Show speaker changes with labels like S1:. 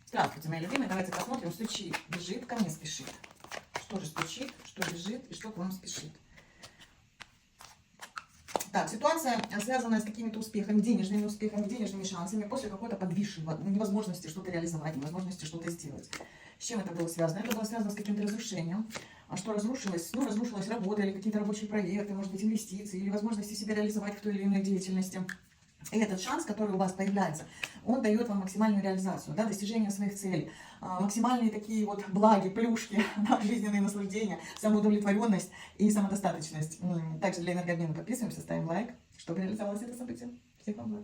S1: Здравствуйте, мои любимые. Давайте посмотрим, стучит, бежит, ко мне спешит. Что же стучит, что бежит и что к вам спешит. Так, ситуация, связанная с какими-то успехами, денежными шансами, после какой-то подвисшей невозможности что-то реализовать, невозможности что-то сделать. С чем это было связано? Это было связано с каким-то разрушением. А что разрушилось? Ну, разрушилась работа или какие-то рабочие проекты, может быть, инвестиции, или возможности себя реализовать в той или иной деятельности. И этот шанс, который у вас появляется, он дает вам максимальную реализацию, да, достижение своих целей, максимальные такие вот благи, плюшки, да, жизненные наслаждения, самоудовлетворенность и самодостаточность. Также для энергообмена подписываемся, ставим лайк, чтобы реализовалось это событие. Всех вам благ.